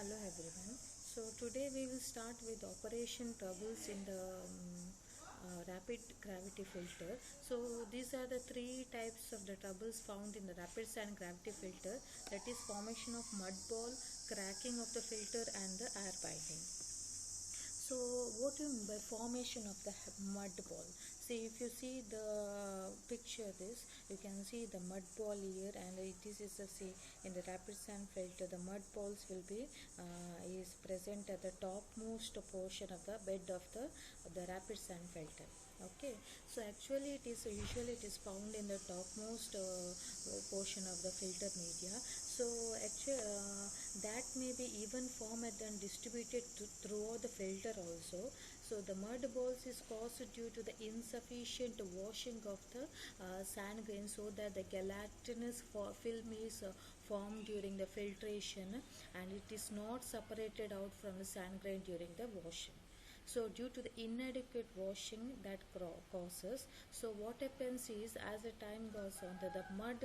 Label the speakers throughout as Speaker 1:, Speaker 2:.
Speaker 1: Hello everyone. So today we will start with operation troubles in the rapid gravity filter. So these are the three types of the troubles found in the rapid sand gravity filter, that is formation of mud ball, cracking of the filter and the air binding. So what do you mean by formation of the mud ball? See, if you see the picture this, you can see the mud ball here, and this is the see in the rapid sand filter. The mud balls will be is present at the topmost portion of the bed of the rapid sand filter. Okay, so actually it is usually found in the topmost portion of the filter media. So actually that may be even formed and distributed throughout the filter also. So the mud balls is caused due to the insufficient washing of the sand grain, so that the gelatinous film is formed during the filtration, and it is not separated out from the sand grain during the washing. So due to the inadequate washing that causes, so what happens is, as the time goes on, the mud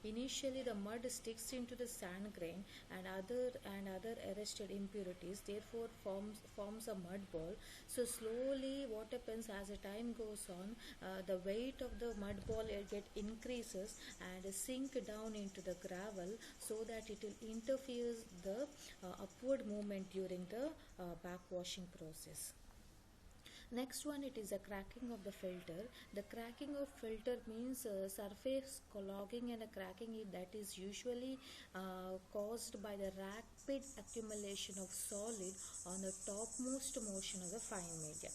Speaker 1: initially the mud sticks into the sand grain and other arrested impurities, therefore forms a mud ball. So slowly what happens, as the time goes on, the weight of the mud ball get increases and sink down into the gravel, so that it will interfere the upward movement during the backwashing process. Next one, it is a cracking of the filter. The cracking of filter means surface clogging and a cracking that is usually caused by the rapid accumulation of solid on the topmost motion of the fine media.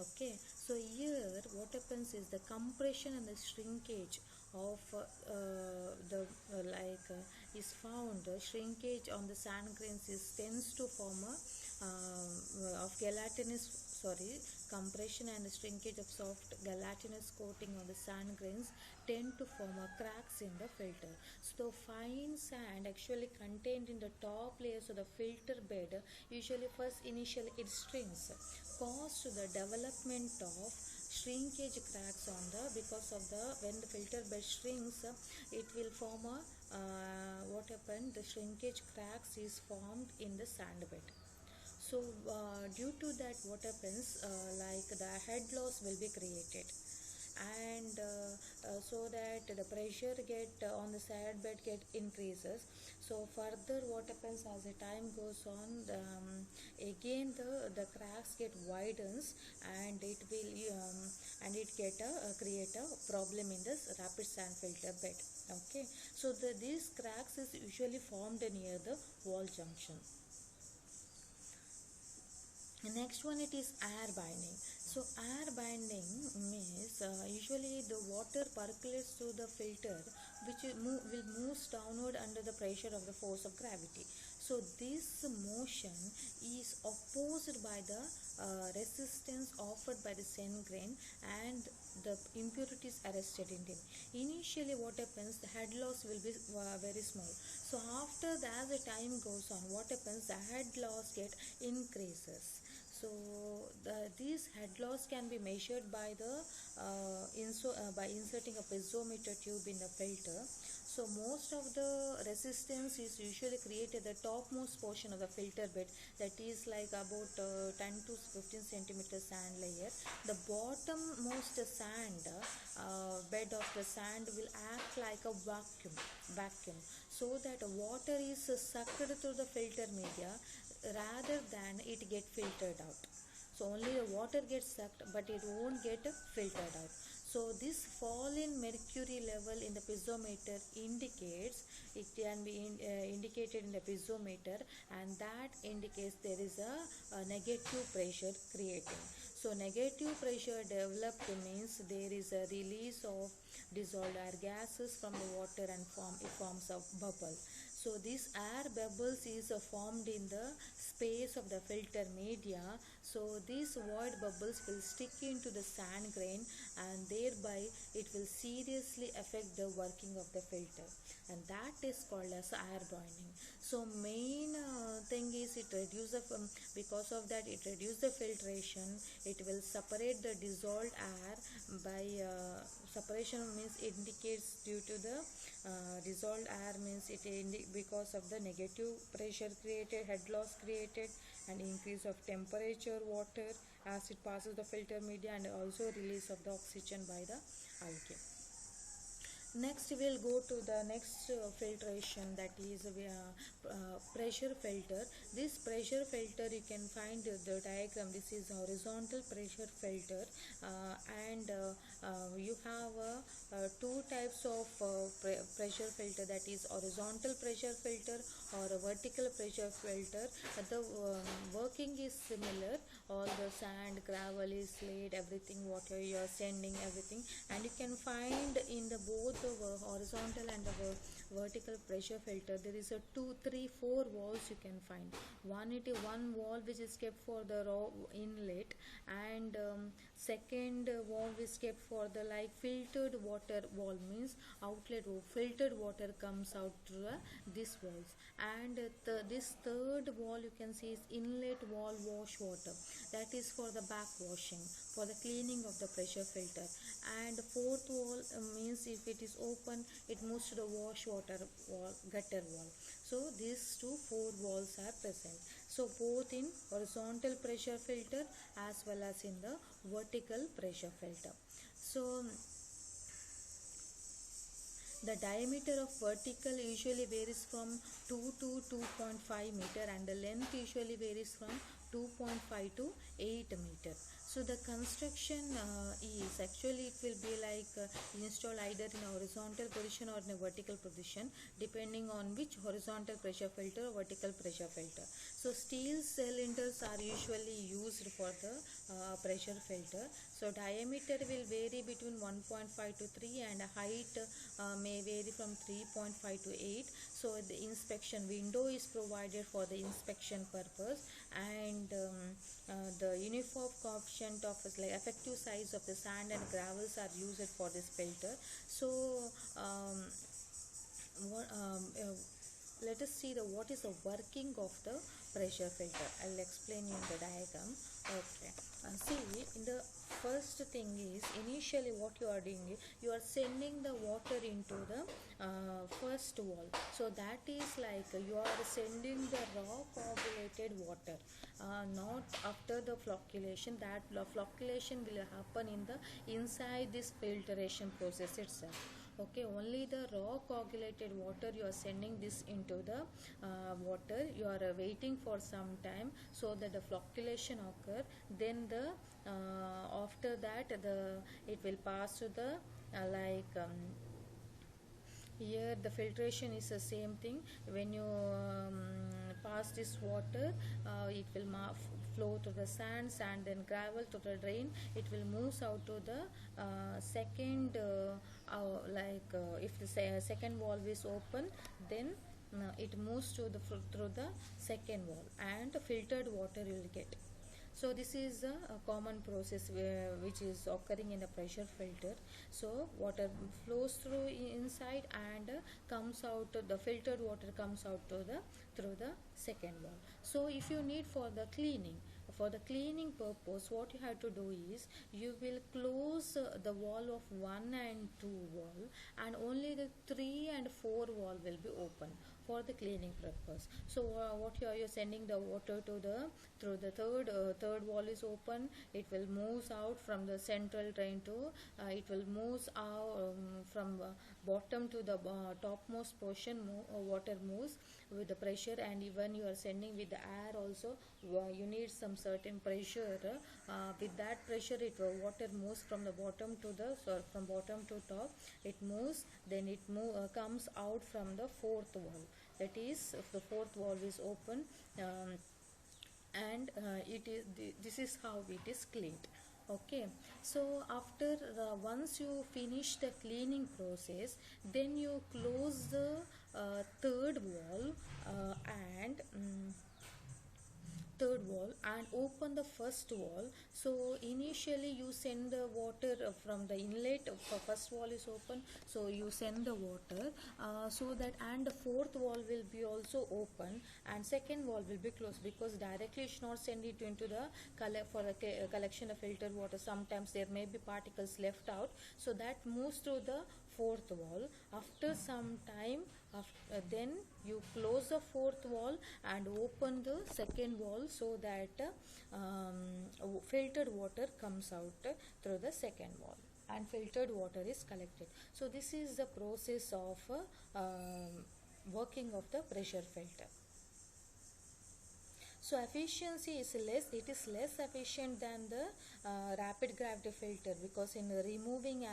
Speaker 1: Okay. So here what happens is the compression and the shrinkage of is found. Shrinkage on the sand grains tends to form a of gelatinous compression and shrinkage of soft gelatinous coating on the sand grains tend to form cracks in the filter. So fine sand actually contained in the top layers of the filter bed, usually initially it shrinks, cause to the development of shrinkage cracks on the, because of the, when the filter bed shrinks, it will form what happened, the shrinkage cracks is formed in the sand bed. So due to that what happens, like the head loss will be created, and so that the pressure get on the sand bed get increases. So further what happens, as the time goes on, again the cracks get widens, and it will and it get create a problem in this rapid sand filter bed. Okay, so these cracks is usually formed near the wall junction. Next one, it is air binding. So air binding means usually the water percolates through the filter, which will move downward under the pressure of the force of gravity. So this motion is opposed by the resistance offered by the sand grain and the impurities arrested in them. Initially what happens, the head loss will be very small. So after as the time goes on, what happens, the head loss get increases. So these head loss can be measured by by inserting a piezometer tube in the filter. So most of the resistance is usually created at the topmost portion of the filter bed, that is like about 10 to 15 centimeter sand layer. The bottommost sand bed of the sand will act like a vacuum, so that water is sucked through the filter media rather than it get filtered out. So only the water gets sucked, but it won't get filtered out. So this fall in mercury level in the piezometer indicates, it can be indicated in the piezometer, and that indicates there is a negative pressure creating. So negative pressure developed means there is a release of dissolved air gases from the water and it forms a bubble. So this air bubbles is formed in the space of the filter media. So these void bubbles will stick into the sand grain, and thereby it will seriously affect the working of the filter, and that is called as air binding. So main thing is it reduces because of that it reduces the filtration. It will separate the dissolved air by separation means indicates due to the dissolved air means it because of the negative pressure created, head loss created, and increase of temperature water as it passes the filter media, and also release of the oxygen by the algae. Next we will go to the next filtration, that is pressure filter. This pressure filter, you can find the diagram. This is horizontal pressure filter, and you have two types of pressure filter, that is horizontal pressure filter or a vertical pressure filter. The working is similar. All the sand, gravel, slate, everything, water you are sending, everything, and you can find in the both the horizontal and the vertical pressure filter, there is a 2, 3, 4 valves you can find. One valve which is kept for the raw inlet, and second valve is kept for the like filtered water valve, means outlet filtered water comes out through this valves, and this third valve you can see is inlet valve wash water, that is for the back washing, for the cleaning of the pressure filter. And fourth valve means if it is open, it moves to the wash water wall, gutter valve. So these four valves are present, so both in horizontal pressure filter as well as in the vertical pressure filter. So the diameter of vertical usually varies from 2 to 2.5 meter, and the length usually varies from 2.5 to 8 meter. So the construction is actually, it will be like installed either in a horizontal position or in a vertical position, depending on which horizontal pressure filter or vertical pressure filter. So steel cylinders are usually used for the pressure filter. So diameter will vary between 1.5 to 3, and height may vary from 3.5 to 8. So the inspection window is provided for the inspection purpose, and the uniform coefficient of like effective size of the sand and gravels are used for this filter. So let us see what is the working of the pressure filter. I will explain you in the diagram. Okay, see, in the first thing is, initially what you are doing is you are sending the water into the first wall. So that is like you are sending the raw coagulated water, not after the flocculation. That flocculation will happen in the inside this filtration process itself. Okay, only the raw coagulated water you are sending this into the water. You are waiting for some time so that the flocculation occur. Then the after that it will pass to the here the filtration is the same thing. When you pass this water, it will flow to the sand, then gravel to the drain. It will move out to the second if the second valve is open, then it moves to the through the second valve, and filtered water you will get. So this is a common process which is occurring in a pressure filter. So water flows through inside and comes out. The filtered water comes out to the through the second valve. So if you need for the cleaning purpose, what you have to do is you will close the wall of 1 and 2 wall, and only the 3 and 4 wall will be open for the cleaning purpose. So what you are sending the water to the through the third wall is open. It will move out from the central drain to it will move out from bottom to the topmost portion. Water moves with the pressure, and even you are sending with the air also. You need some certain pressure. With that pressure, water moves from the bottom to the from bottom to top. It moves, then it comes out from the fourth valve. That is, if the fourth valve is open, and this is how it is cleaned. Okay, so after once you finish the cleaning process, then you close the third valve and third wall and open the first wall. So initially you send the water from the inlet. First wall is open, so you send the water so that, and the fourth wall will be also open, and second wall will be closed, because directly you should not send it into the collection of filtered water. Sometimes there may be particles left out, so that moves to the fourth wall. After some time, then you close the fourth wall and open the second wall, so that filtered water comes out through the second wall and filtered water is collected. So this is the process of working of the pressure filter. So efficiency is less, it is less efficient than the rapid gravity filter, because in removing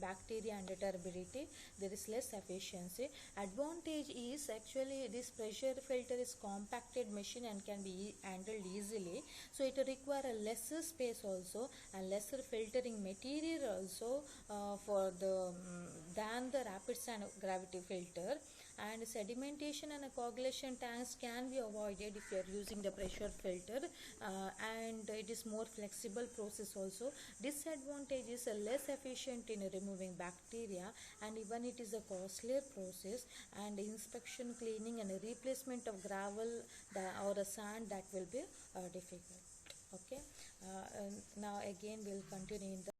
Speaker 1: bacteria and turbidity there is less efficiency. Advantage is actually this pressure filter is compacted machine and can be handled easily, so it require a lesser space also and lesser filtering material also for the than the rapid gravity filter. And sedimentation and coagulation tanks can be avoided if you are using the pressure filter, and it is more flexible process also. Disadvantage is less efficient in removing bacteria, and even it is a costlier process, and inspection, cleaning and replacement of gravel or a sand, that will be difficult. Okay, now again we'll continue in the